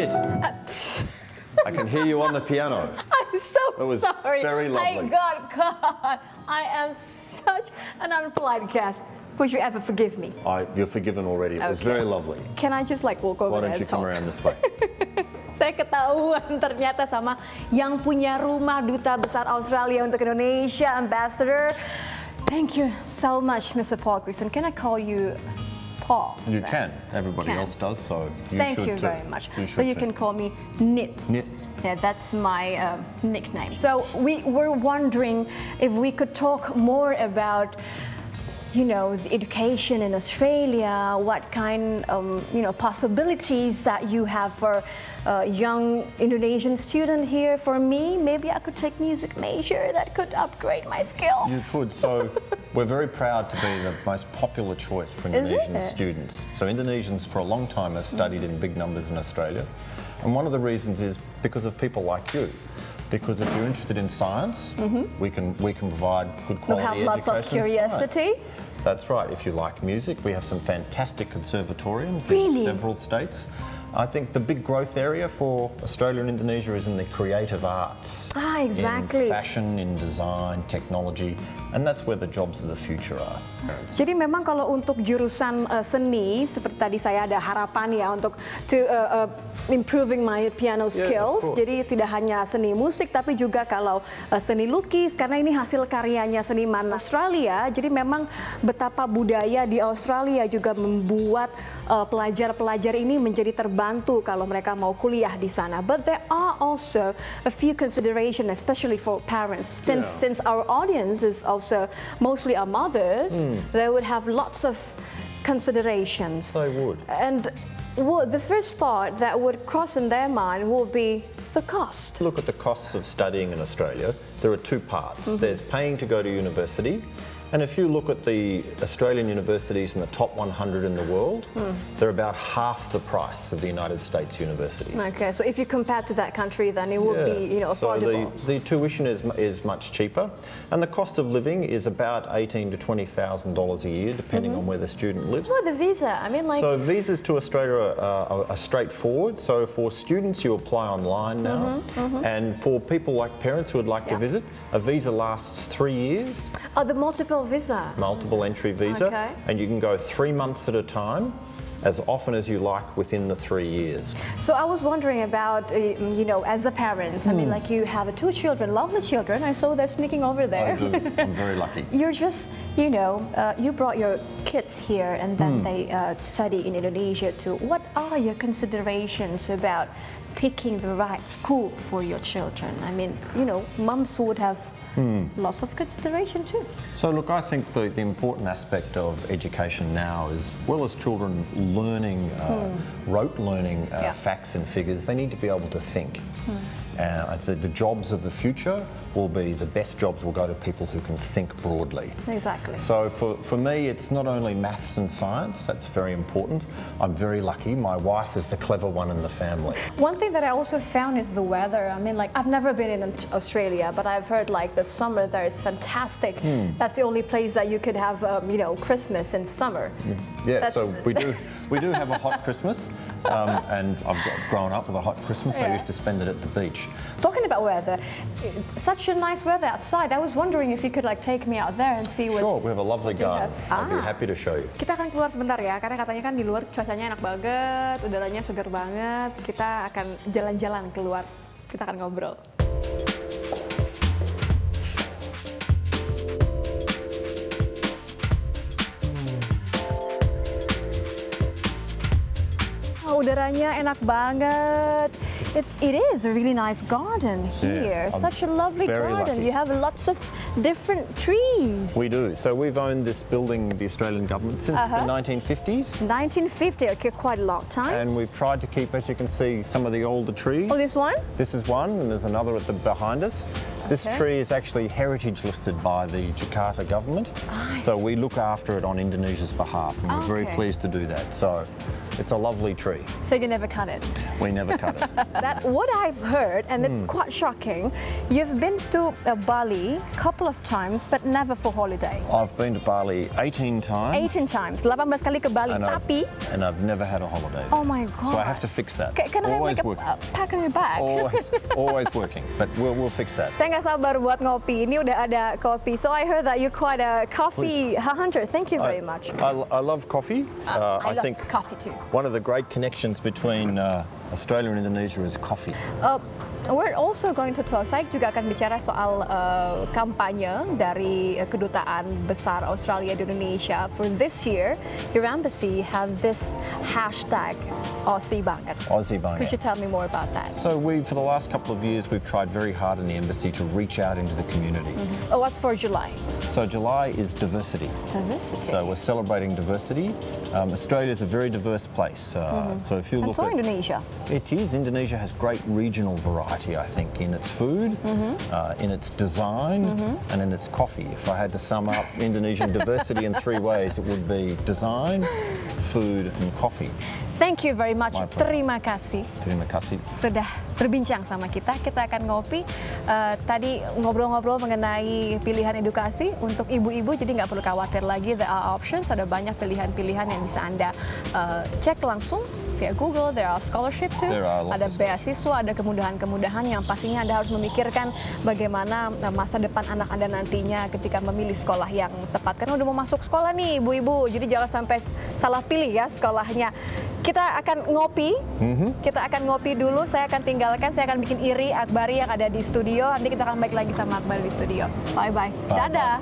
hit. I can hear you on the piano. I'm so It was sorry. very lovely. I got caught. I am such an unpolite guest. Would you ever forgive me? You're forgiven already. It was Okay. very lovely. Can I just like walk over Why there don't you and come talk? around this way? Saya ketahuan ternyata sama yang punya rumah Duta Besar Australia untuk Indonesia, Ambassador. Thank you so much, Mr. Paul Grigson. Can I call you Paul? You then? can. Everybody Can. else does, so you Thank should you too. very much. You So should you too. can call me Nit. Nit. Yeah, that's my nickname. So we were wondering if we could talk more about, you know, the education in Australia, what kind, possibilities that you have for a young Indonesian student here. For me, maybe I could take music major that could upgrade my skills. You could. So we're very proud to be the most popular choice for Indonesian it? students. So Indonesians for a long time have studied in big numbers in Australia. And one of the reasons is because of people like you. Because if you're interested in science, we can provide good You quality have education lots of in curiosity. science. That's right. If you like music, we have some fantastic conservatoriums Really? in several states. I think the big growth area for Australia and Indonesia is in the creative arts. Exactly. In fashion, in design, technology, and that's where the jobs of the future are. Jadi memang kalau untuk jurusan seni, seperti tadi saya ada harapan ya untuk improving my piano skills. course. Jadi tidak hanya seni musik, tapi juga kalau seni lukis, karena ini hasil karyanya seniman Australia. Jadi memang betapa budaya di Australia juga membuat pelajar-pelajar ini menjadi terbantu kalau mereka mau kuliah di sana. But there are also a few considerations, especially for parents. Since our audience is also mostly our mothers, they would have lots of considerations. They would. And the first thought that would cross in their mind would be the cost. Look at the costs of studying in Australia. There are two parts. There's paying to go to university. And if you look at the Australian universities in the top 100 in the world, they're about half the price of the United States universities. Okay, so if you compare to that country, then it would be, affordable. So the tuition is much cheaper, and the cost of living is about $18,000 to $20,000 a year, depending on where the student lives. What about the visa? I mean, like. So visas to Australia are straightforward. So for students, you apply online now, and for people like parents who would like to visit, a visa lasts 3 years. Oh, the multiple visa. Multiple entry visa, Okay. and you can go 3 months at a time, as often as you like within the 3 years. So I was wondering about, as a parent, I mean, like you have 2 children, lovely children. I saw they're sneaking over there. I do. I'm very lucky. You're just, you brought your kids here and then they study in Indonesia too. What are your considerations about picking the right school for your children? I mean, moms would have lots of consideration too. So look, I think the important aspect of education now is, well as children learning, rote learning facts and figures, they need to be able to think. The jobs of the future will be, the best jobs will go to people who can think broadly. Exactly. So for me, it's not only maths and science, that's very important. I'm very lucky, my wife is the clever one in the family. One thing that I also found is the weather. I mean, like, I've never been in Australia, but I've heard like the summer there is fantastic. That's the only place that you could have, Christmas in summer. Yeah, so we do have a hot Christmas, and I've grown up with a hot Christmas. I used to spend it at the beach. Talking about weather, such a nice weather outside. I was wondering if you could like take me out there and see what's. Sure, we have a lovely garden. I'd be Ah. happy to show you. Kita akan keluar sebentar ya, karena katanya kan di luar cuacanya enak banget, udaranya segar banget. Kita akan jalan-jalan keluar, kita akan ngobrol. Udaranya enak banget. It is a really nice garden here. Yeah, Such a lovely very garden. lucky. You have lots of different trees. We do. So we've owned this building, the Australian government, since the 1950s. 1950, okay, quite a long time. And we've tried to keep, as you can see, some of the older trees. Oh, this one? This is one, and there's another behind us. This Okay. tree is actually heritage listed by the Jakarta government. So we look after it on Indonesia's behalf, and we're very Okay. pleased to do that. So It's a lovely tree. So you never cut it? We never cut it. That what I've heard, and it's quite shocking, you've been to Bali a couple of times, but never for holiday. I've been to Bali 18 times. 18 times, 18 kali ke Bali, tapi... And I've never had a holiday. Oh my God. So I have to fix that. Can I have like a pack on your back? Always working, but we'll fix that. Saya nggak sabar buat ngopi. Ini udah ada kopi. So I heard that you're quite a coffee hunter. Thank you very much. I love coffee. I think coffee too. One of the great connections between Australia and Indonesia is coffee. We're also going to talk, saya juga akan bicara soal kampanye dari Kedutaan Besar Australia di Indonesia. For this year, your embassy have this hashtag Aussie banget. Aussie banget. Could you tell me more about that? So for the last couple of years, we've tried very hard in the embassy to reach out into the community. What's for July? So July is diversity. Diversity. So we're celebrating diversity. Australia is a very diverse place. So if you look at Indonesia. It is. Indonesia has great regional variety, I think, in its food, in its design, and in its coffee. If I had to sum up Indonesian diversity in 3 ways, it would be design, food, and coffee. Thank you very much. Terima kasih. Terima kasih. Sudah berbincang sama kita. Kita akan ngopi. Tadi ngobrol-ngobrol mengenai pilihan edukasi untuk ibu-ibu, jadi nggak perlu khawatir lagi. There are options. Ada banyak pilihan-pilihan yang bisa Anda cek langsung via Google. There are scholarship too. Ada beasiswa, ada kemudahan-kemudahan yang pastinya Anda harus memikirkan bagaimana masa depan anak Anda nantinya ketika memilih sekolah yang tepat. Karena udah mau masuk sekolah nih ibu-ibu, jadi jangan sampai salah pilih ya sekolahnya. Kita akan ngopi, kita akan ngopi dulu, saya akan tinggalkan, saya akan bikin iri Akbari yang ada di studio, nanti kita akan balik lagi sama Akbari di studio. Bye-bye. Dadah.